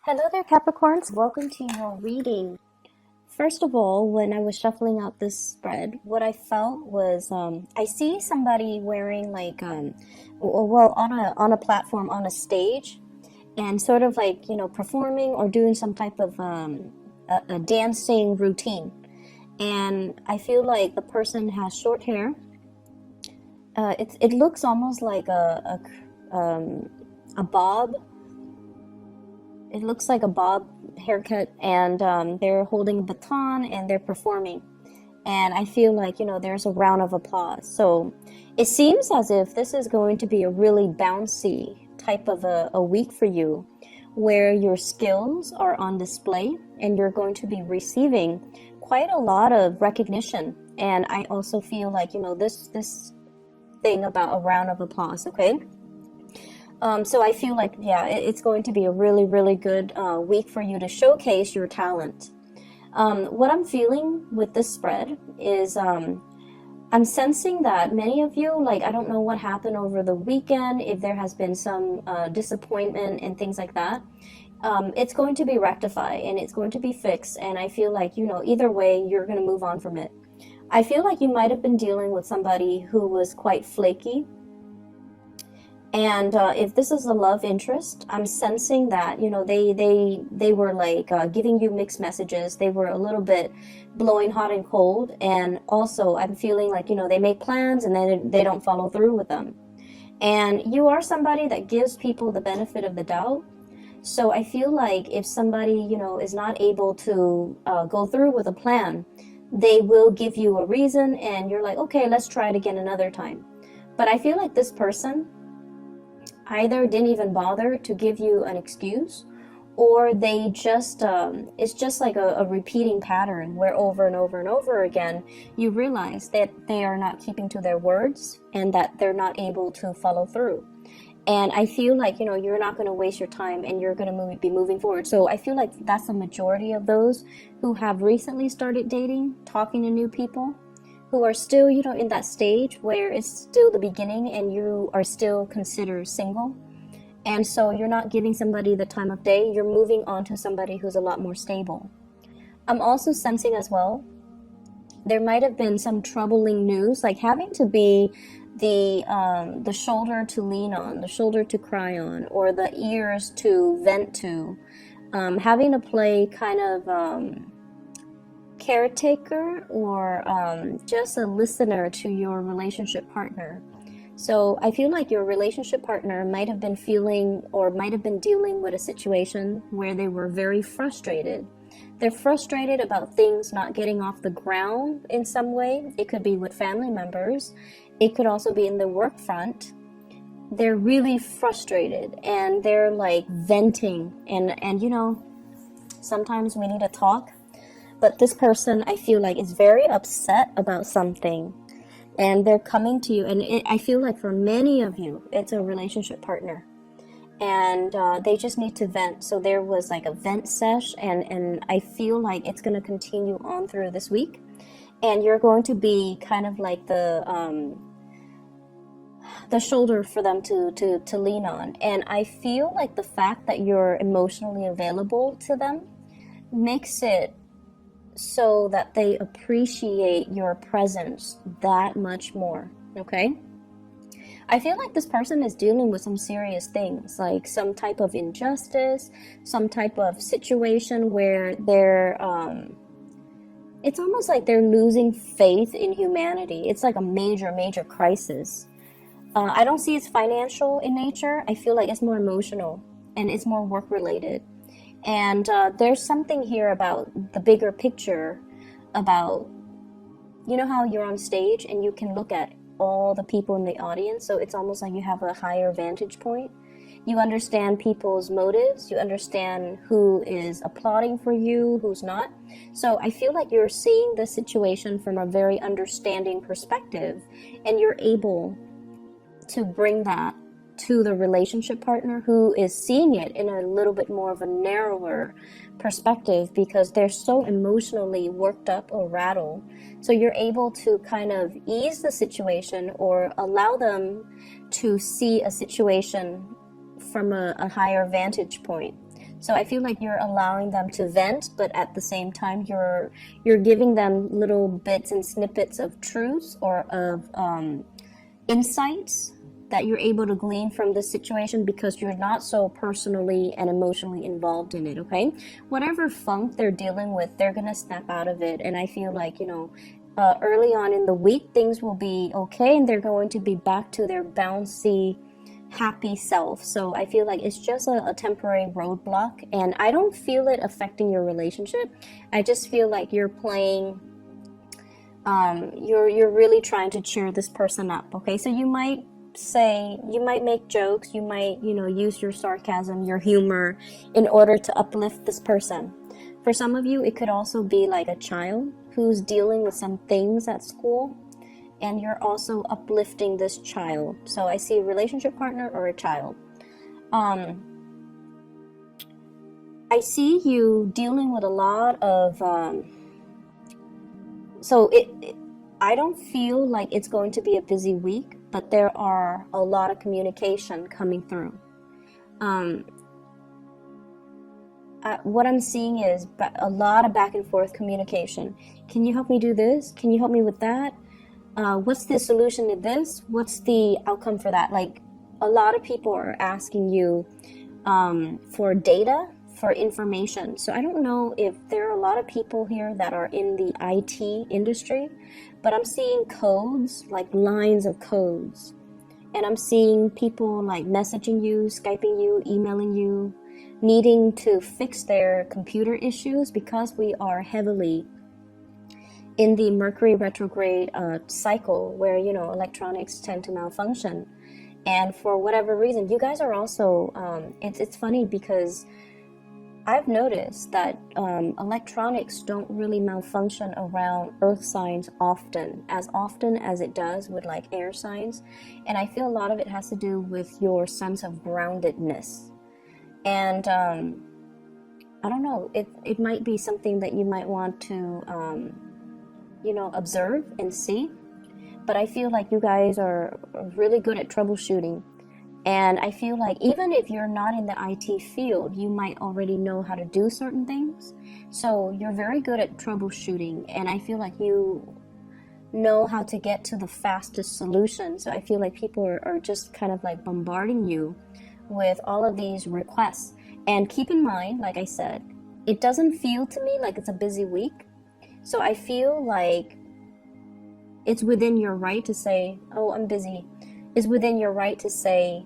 Hello there, Capricorns. Welcome to your reading. First of all, when I was shuffling out this spread, what I felt was I see somebody wearing on a platform on a stage, and sort of like performing or doing some type of a dancing routine. And I feel like the person has short hair. It looks almost like a bob. It looks like a bob haircut, and they're holding a baton and they're performing. And I feel like, there's a round of applause. So it seems as if this is going to be a really bouncy type of a week for you, where your skills are on display and you're going to be receiving quite a lot of recognition. And I also feel like, this thing about a round of applause, okay? So I feel like, yeah, it's going to be a really, really good week for you to showcase your talent. What I'm feeling with this spread is I'm sensing that many of you, I don't know what happened over the weekend, if there has been some disappointment and things like that. It's going to be rectified and it's going to be fixed. And I feel like, either way, you're going to move on from it. I feel like you might have been dealing with somebody who was quite flaky. And if this is a love interest, I'm sensing that, they were giving you mixed messages. They were a little bit blowing hot and cold. And also I'm feeling like, they make plans and then they don't follow through with them. And you are somebody that gives people the benefit of the doubt. So I feel like if somebody, is not able to go through with a plan, they will give you a reason and you're like, okay, let's try it again another time. But I feel like this person either didn't even bother to give you an excuse, or they just it's just like a repeating pattern where over and over and over again you realize that they are not keeping to their words and that they're not able to follow through. And I feel like you're not going to waste your time and you're going to be moving forward. So I feel like that's the majority of those who have recently started dating, talking to new people, who are still, in that stage where it's still the beginning and you are still considered single. And so you're not giving somebody the time of day, you're moving on to somebody who's a lot more stable. I'm also sensing as well, there might have been some troubling news, like having to be the shoulder to lean on, the shoulder to cry on, or the ears to vent to, having to play kind of caretaker or just a listener to your relationship partner. So I feel like your relationship partner might have been feeling or might have been dealing with a situation where they were very frustrated. They're frustrated about things not getting off the ground in some way. It could be with family members. It could also be in the work front. They're really frustrated and they're like venting and sometimes we need to talk. But this person, I feel like, is very upset about something. And they're coming to you. And I feel like for many of you, it's a relationship partner. And they just need to vent. So there was like a vent sesh. And I feel like it's going to continue on through this week. And you're going to be kind of like the shoulder for them to lean on. And I feel like the fact that you're emotionally available to them makes it so that they appreciate your presence that much more, okay? I feel like this person is dealing with some serious things, like some type of injustice, some type of situation where they're, it's almost like they're losing faith in humanity. It's like a major, major crisis. I don't see it's financial in nature. I feel like it's more emotional and it's more work-related. And there's something here about the bigger picture about, how you're on stage and you can look at all the people in the audience. So it's almost like you have a higher vantage point. You understand people's motives. You understand who is applauding for you, who's not. So I feel like you're seeing the situation from a very understanding perspective and you're able to bring that to the relationship partner who is seeing it in a little bit more of a narrower perspective because they're so emotionally worked up or rattled. So you're able to kind of ease the situation or allow them to see a situation from a higher vantage point. So I feel like you're allowing them to vent, but at the same time you're giving them little bits and snippets of truths or of insights that you're able to glean from the situation because you're not so personally and emotionally involved in it, okay? Whatever funk they're dealing with, they're gonna snap out of it. And I feel like, early on in the week, things will be okay and they're going to be back to their bouncy, happy self. So I feel like it's just a temporary roadblock, and I don't feel it affecting your relationship. I just feel like you're playing, you're really trying to cheer this person up, okay? So you might make jokes, you might, use your sarcasm, your humor in order to uplift this person. For some of you, it could also be like a child who's dealing with some things at school, and you're also uplifting this child. So I see a relationship partner or a child. I see you dealing with a lot of, I don't feel like it's going to be a busy week, but there are a lot of communication coming through. What I'm seeing is a lot of back and forth communication. Can you help me do this? Can you help me with that? What's the solution to this? What's the outcome for that? Like, a lot of people are asking you for data, for information. So I don't know if there are a lot of people here that are in the IT industry, but I'm seeing codes, like lines of codes. And I'm seeing people like messaging you, Skyping you, emailing you, needing to fix their computer issues because we are heavily in the Mercury retrograde cycle where, electronics tend to malfunction. And for whatever reason, you guys are also, it's funny because I've noticed that electronics don't really malfunction around earth signs often as it does with like air signs. And I feel a lot of it has to do with your sense of groundedness. And I don't know, it might be something that you might want to observe and see. But I feel like you guys are really good at troubleshooting. And I feel like even if you're not in the IT field, you might already know how to do certain things. So you're very good at troubleshooting. And I feel like you know how to get to the fastest solution. So I feel like people are just kind of like bombarding you with all of these requests. And keep in mind, like I said, it doesn't feel to me like it's a busy week. So I feel like it's within your right to say, oh, I'm busy. It's within your right to say,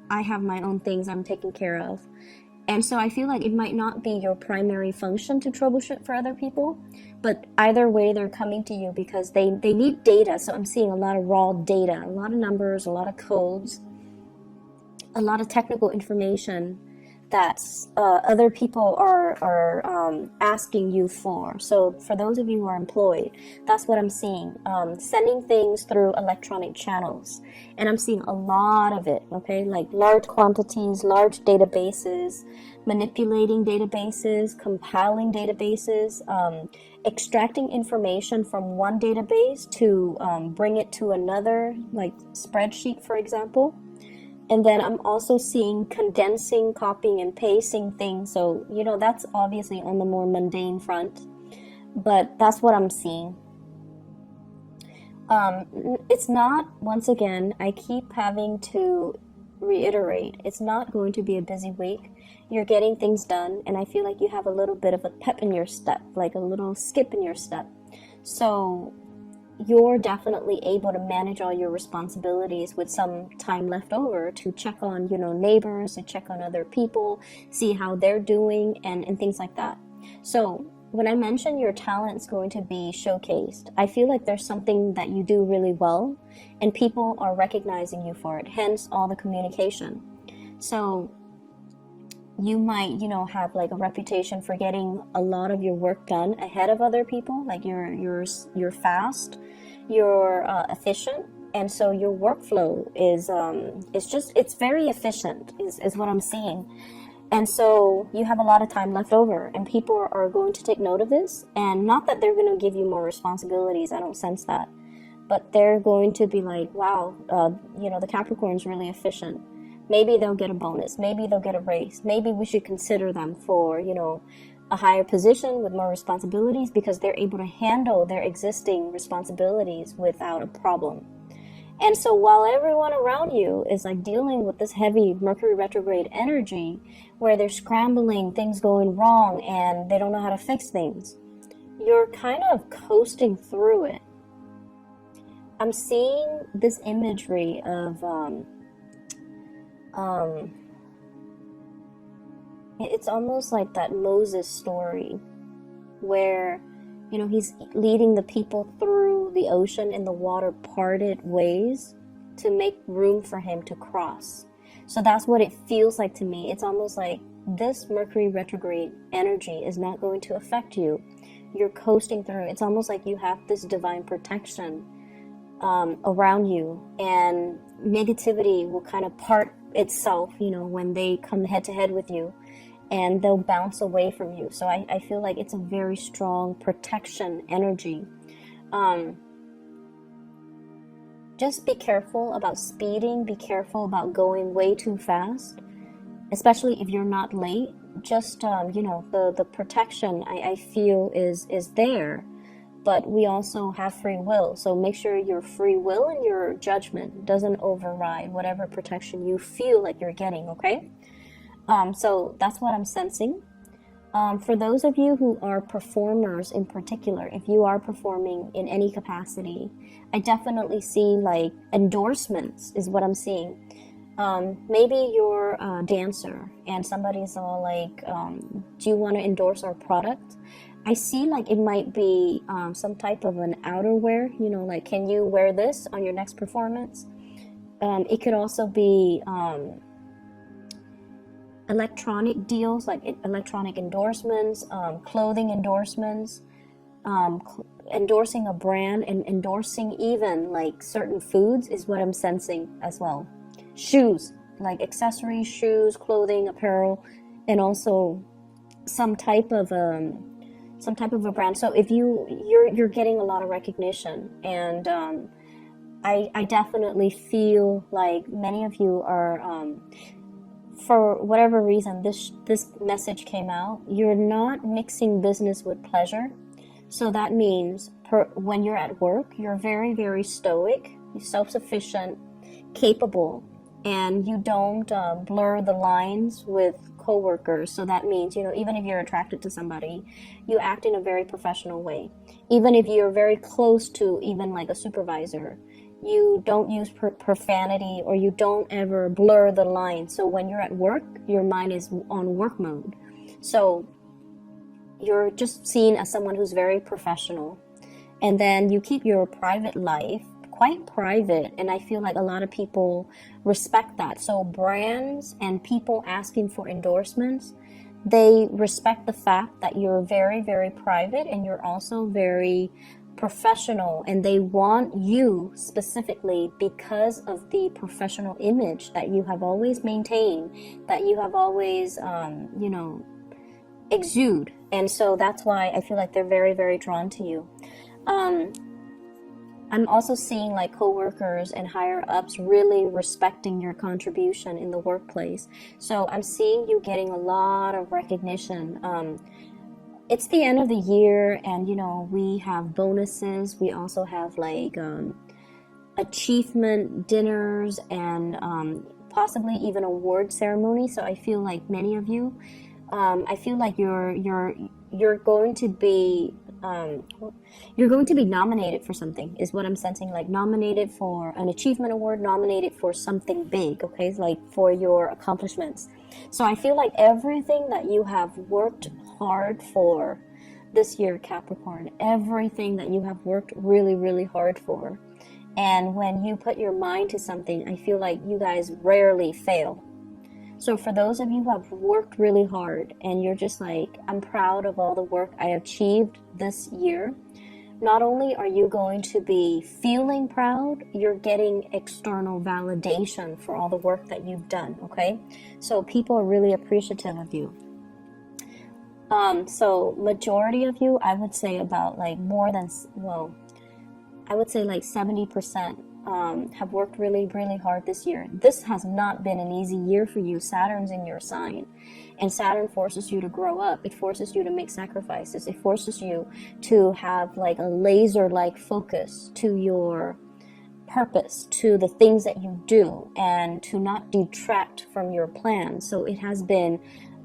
I have my own things I'm taking care of. And so I feel like it might not be your primary function to troubleshoot for other people, but either way they're coming to you because they need data. So I'm seeing a lot of raw data, a lot of numbers, a lot of codes, a lot of technical information that other people are asking you for. So for those of you who are employed, that's what I'm seeing. Sending things through electronic channels. And I'm seeing a lot of it, okay? Like large quantities, large databases, manipulating databases, compiling databases, extracting information from one database to bring it to another, like spreadsheet, for example. And then I'm also seeing condensing, copying, and pasting things. So, that's obviously on the more mundane front. But that's what I'm seeing. It's not, once again, I keep having to reiterate, it's not going to be a busy week. You're getting things done. And I feel like you have a little bit of a pep in your step, like a little skip in your step. So you're definitely able to manage all your responsibilities with some time left over to check on, neighbors, to check on other people, see how they're doing, and things like that. So when I mention your talent's going to be showcased, I feel like there's something that you do really well, and people are recognizing you for it, hence all the communication. So you might, have like a reputation for getting a lot of your work done ahead of other people. Like you're fast, you're efficient, and so your workflow is it's very efficient is what I'm seeing. And so you have a lot of time left over, and people are going to take note of this. And not that they're going to give you more responsibilities, I don't sense that, but they're going to be like, wow, the Capricorn's really efficient. Maybe they'll get a bonus. Maybe they'll get a raise. Maybe we should consider them for, you know, a higher position with more responsibilities because they're able to handle their existing responsibilities without a problem. And so while everyone around you is like dealing with this heavy Mercury retrograde energy where they're scrambling, things going wrong, and they don't know how to fix things, you're kind of coasting through it. I'm seeing this imagery of it's almost like that Moses story where, you know, he's leading the people through the ocean and the water parted ways to make room for him to cross. So that's what it feels like to me. It's almost like this Mercury retrograde energy is not going to affect you. You're coasting through. It's almost like you have this divine protection around you, and negativity will kind of part itself, you know, when they come head to head with you, and they'll bounce away from you. So I feel like it's a very strong protection energy. Just be careful about speeding, be careful about going way too fast, especially if you're not late. Just, you know, the protection I feel is there, but we also have free will. So make sure your free will and your judgment doesn't override whatever protection you feel like you're getting, okay? So that's what I'm sensing. For those of you who are performers in particular, if you are performing in any capacity, I definitely see like endorsements is what I'm seeing. Maybe you're a dancer and somebody's all like, do you want to endorse our product? I see like it might be some type of an outerwear, you know, like, can you wear this on your next performance? It could also be electronic deals, like electronic endorsements, clothing endorsements, endorsing a brand, and endorsing even like certain foods is what I'm sensing as well. Shoes, like accessories, shoes, clothing, apparel, and also some type of a brand. So if you're getting a lot of recognition, and I definitely feel like many of you are for whatever reason this message came out, you're not mixing business with pleasure. So that means when you're at work, you're very, very stoic, self-sufficient, capable, and you don't blur the lines with coworkers. So that means, you know, even if you're attracted to somebody, you act in a very professional way. Even if you're very close to even like a supervisor, you don't use profanity, or you don't ever blur the line. So when you're at work, your mind is on work mode. So you're just seen as someone who's very professional. And then you keep your private life quite private, and I feel like a lot of people respect that. So brands and people asking for endorsements, they respect the fact that you're very, very private, and you're also very professional, and they want you specifically because of the professional image that you have always maintained, that you have always you know, exude. And so that's why I feel like they're very, very drawn to you. I'm also seeing like coworkers and higher ups really respecting your contribution in the workplace. So I'm seeing you getting a lot of recognition. It's the end of the year, and you know, we have bonuses. We also have like achievement dinners, and possibly even award ceremony. So I feel like many of you, I feel like you're going to be nominated for something, is what I'm sensing. Like nominated for an achievement award, nominated for something big, okay, like for your accomplishments. So I feel like everything that you have worked hard for this year, Capricorn, everything that you have worked really, really hard for, and when you put your mind to something, I feel like you guys rarely fail. So for those of you who have worked really hard and you're just like, I'm proud of all the work I achieved this year, not only are you going to be feeling proud, you're getting external validation for all the work that you've done, okay? So people are really appreciative of you. So majority of you, I would say about like more than, well, I would say like 70% have worked really, really hard this year. This has not been an easy year for you. Saturn's in your sign, and Saturn forces you to grow up. It forces you to make sacrifices. It forces you to have like a laser-like focus to your purpose, to the things that you do, and to not detract from your plan. So it has been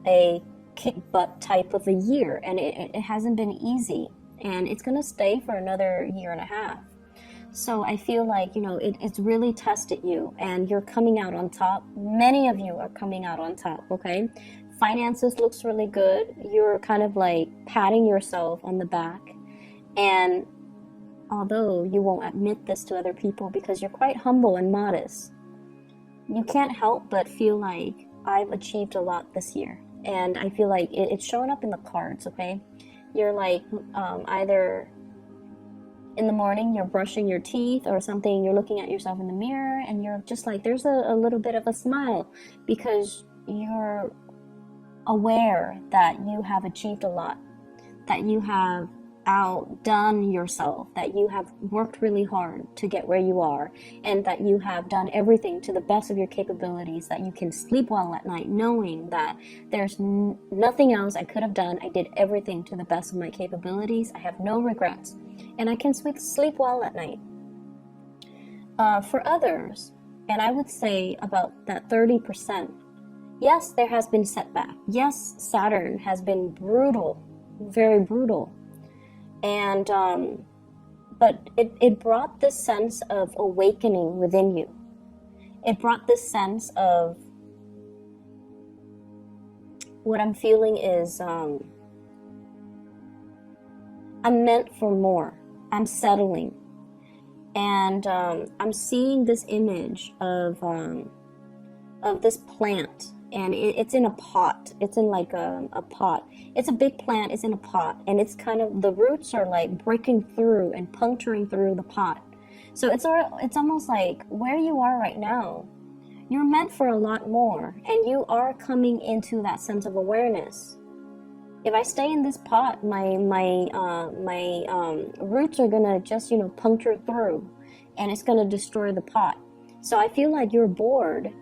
a kick butt type of a year, and it hasn't been easy, and it's going to stay for another year and a half. So I feel like, you know, it's really tested you, and you're coming out on top. Many of you are coming out on top, okay? Finances looks really good. You're kind of like patting yourself on the back. And although you won't admit this to other people because you're quite humble and modest, you can't help but feel like I've achieved a lot this year. And I feel like it's showing up in the cards, okay? You're like either in the morning you're brushing your teeth or something, you're looking at yourself in the mirror, and you're just like, there's a little bit of a smile because you're aware that you have achieved a lot, that you have outdone yourself, that you have worked really hard to get where you are, and that you have done everything to the best of your capabilities, that you can sleep well at night knowing that there's nothing else I could have done. I did everything to the best of my capabilities. I have no regrets, and I can sleep well at night. For others, and I would say about that 30%, yes, there has been setback. Yes, Saturn has been brutal, very brutal. And but it brought this sense of awakening within you. It brought this sense of, what I'm feeling is, I'm meant for more. I'm settling, and I'm seeing this image of this plant. And it's in a pot. It's in like a pot. It's a big plant. It's in a pot. And it's kind of, the roots are like breaking through and puncturing through the pot. So it's almost like where you are right now, you're meant for a lot more. And you are coming into that sense of awareness. If I stay in this pot, my roots are going to just, you know, puncture through. And it's going to destroy the pot. So I feel like you're bored.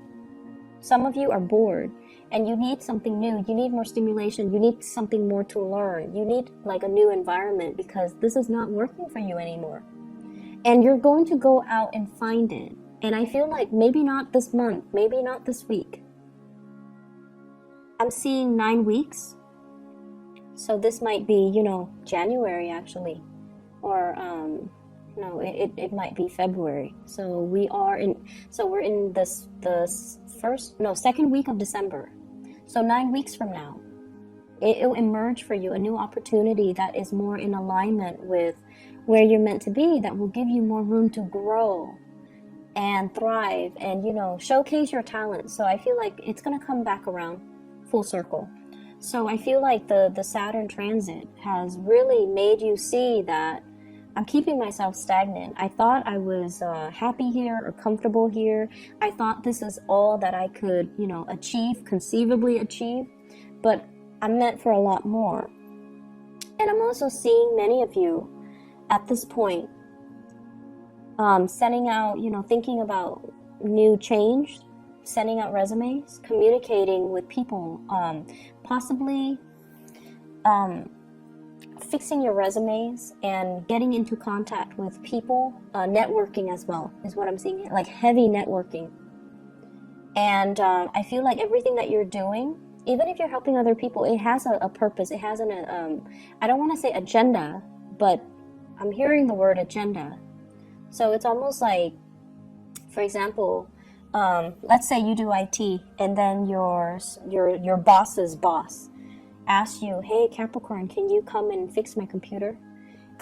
Some of you are bored, and you need something new. You need more stimulation. You need something more to learn. You need like a new environment because this is not working for you anymore. And you're going to go out and find it. And I feel like maybe not this month, maybe not this week. I'm seeing 9 weeks. So this might be, you know, January actually, or no, it might be February. So we're in the second week of December. So 9 weeks from now, it'll emerge for you a new opportunity that is more in alignment with where you're meant to be, that will give you more room to grow and thrive and, you know, showcase your talents. So I feel like it's going to come back around full circle. So I feel like the Saturn transit has really made you see that I'm keeping myself stagnant. I thought I was happy here or comfortable here. I thought this is all that I could, you know, conceivably achieve. But I'm meant for a lot more. And I'm also seeing many of you at this point sending out, you know, thinking about new change, sending out resumes, communicating with people, possibly fixing your resumes and getting into contact with people, networking as well is what I'm seeing, like heavy networking. And I feel like everything that you're doing, even if you're helping other people, it has a purpose. It has I don't want to say agenda, but I'm hearing the word agenda. So it's almost like, for example, let's say you do IT, and then your boss's boss asks you, hey, Capricorn, can you come and fix my computer?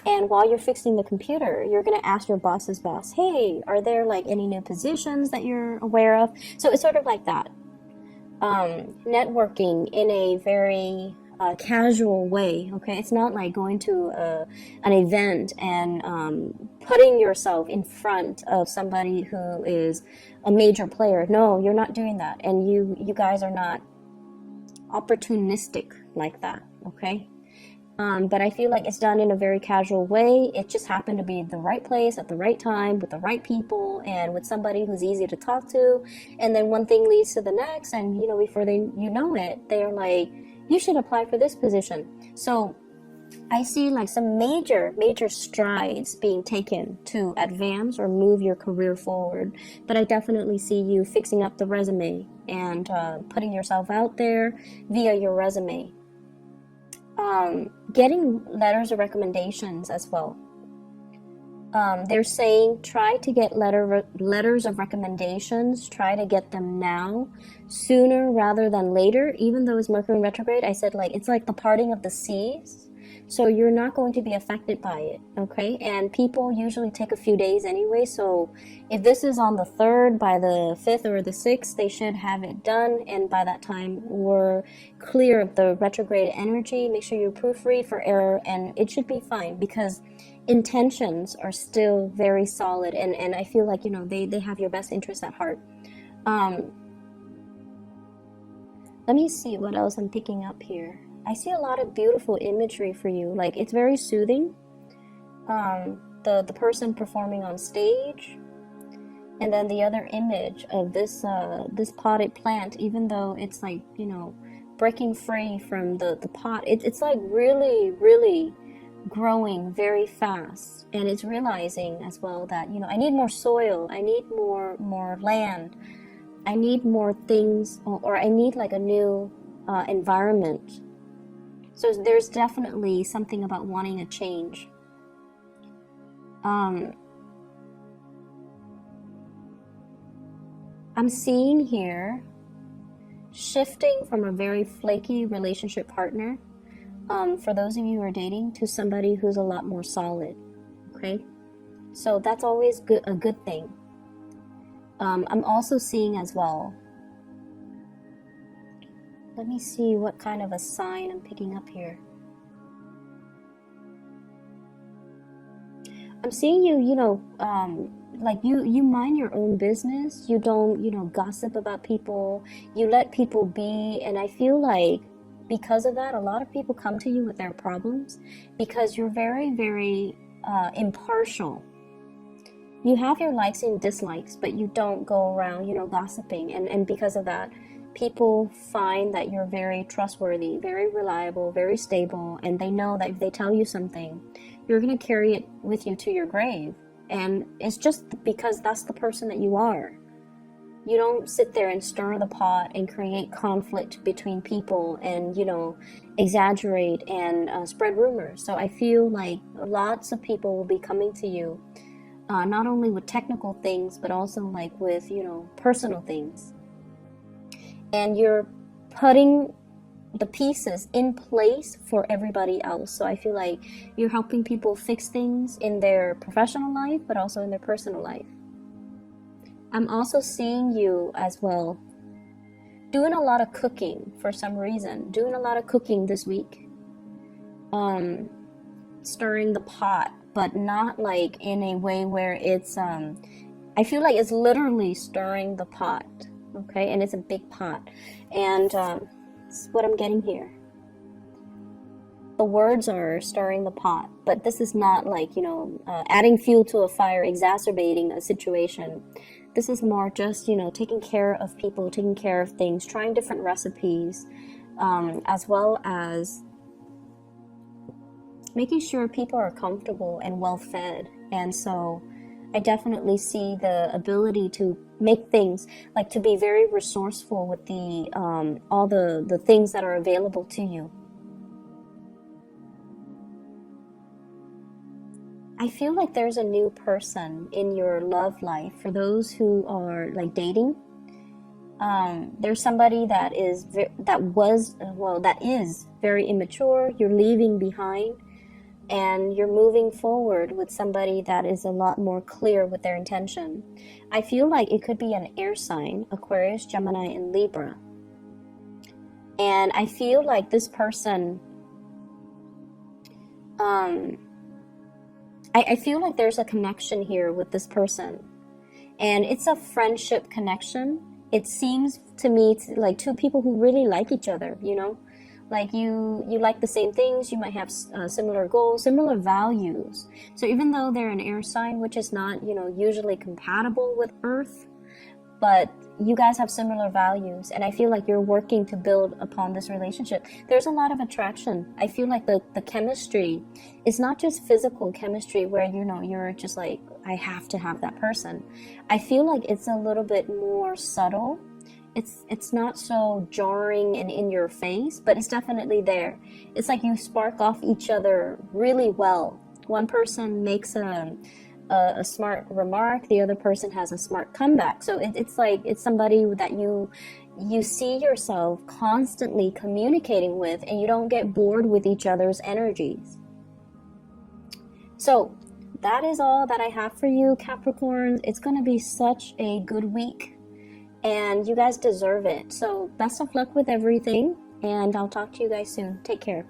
And while you're fixing the computer, you're going to ask your boss's boss, hey, are there like any new positions that you're aware of? So it's sort of like that. Networking in a very casual way, okay? It's not like going to an event and putting yourself in front of somebody who is a major player. No, you're not doing that. And you guys are not opportunistic like that, okay? But I feel like it's done in a very casual way. It just happened to be the right place at the right time with the right people and with somebody who's easy to talk to. And then one thing leads to the next, and before you know it, they're like, you should apply for this position. So I see like some major strides being taken to advance or move your career forward. But I definitely see you fixing up the resume and putting yourself out there via your resume. Getting letters of recommendations as well. They're saying try to get letters of recommendations. Try to get them now, sooner rather than later. Even though it's Mercury in retrograde, I said like it's like the parting of the seas. So you're not going to be affected by it, okay? And people usually take a few days anyway. So if this is on the 3rd, by the 5th or the 6th, they should have it done. And by that time, we're clear of the retrograde energy. Make sure you proofread for error, and it should be fine because intentions are still very solid. And I feel like, they have your best interest at heart. Let me see what else I'm picking up here. I see a lot of beautiful imagery for you. Like, it's very soothing. The person performing on stage. And then the other image of this potted plant, even though it's like, breaking free from the pot, it's like really, really growing very fast. And it's realizing as well that, I need more soil. I need more land. I need more things, or I need like a new environment. So there's definitely something about wanting a change. I'm seeing here shifting from a very flaky relationship partner, for those of you who are dating, to somebody who's a lot more solid. Okay, so that's always a good thing. I'm also seeing as well. Let me see what kind of a sign I'm picking up here. I'm seeing you, like you mind your own business. You don't, gossip about people. You let people be. And I feel like because of that, a lot of people come to you with their problems because you're very, very impartial. You have your likes and dislikes, but you don't go around, gossiping. And because of that, people find that you're very trustworthy, very reliable, very stable, and they know that if they tell you something, you're going to carry it with you to your grave. And it's just because that's the person that you are. You don't sit there and stir the pot and create conflict between people and, exaggerate and spread rumors. So I feel like lots of people will be coming to you, not only with technical things, but also like with, personal things. And you're putting the pieces in place for everybody else. So I feel like you're helping people fix things in their professional life, but also in their personal life. I'm also seeing you as well doing a lot of cooking for some reason. Doing a lot of cooking this week. Stirring the pot, but not like in a way where it's, I feel like it's literally stirring the pot. Okay, and it's a big pot, and that's what I'm getting here. The words are stirring the pot, but this is not like, adding fuel to a fire, exacerbating a situation. This is more just, taking care of people, taking care of things, trying different recipes, as well as making sure people are comfortable and well fed. And so I definitely see the ability to make things, like to be very resourceful with the all the things that are available to you. I feel like there's a new person in your love life. For those who are like dating, there's somebody that is very immature. You're leaving behind. And you're moving forward with somebody that is a lot more clear with their intention. I feel like it could be an air sign, Aquarius, Gemini, and Libra. And I feel like this person, I feel like there's a connection here with this person. And it's a friendship connection. It seems to me like two people who really like each other, Like you like the same things, you might have similar goals, similar values. So even though they're an air sign, which is not, you know, usually compatible with Earth, but you guys have similar values, and I feel like you're working to build upon this relationship. There's a lot of attraction. I feel like the chemistry is not just physical chemistry where, you know, you're just like, I have to have that person. I feel like it's a little bit more subtle. It's not so jarring and in your face, but it's definitely there. It's like you spark off each other really well. One person makes a smart remark, the other person has a smart comeback. So it's like it's somebody that you see yourself constantly communicating with, and you don't get bored with each other's energies. So that is all that I have for you, Capricorn. It's going to be such a good week, and you guys deserve it. So best of luck with everything, and I'll talk to you guys soon. Take care.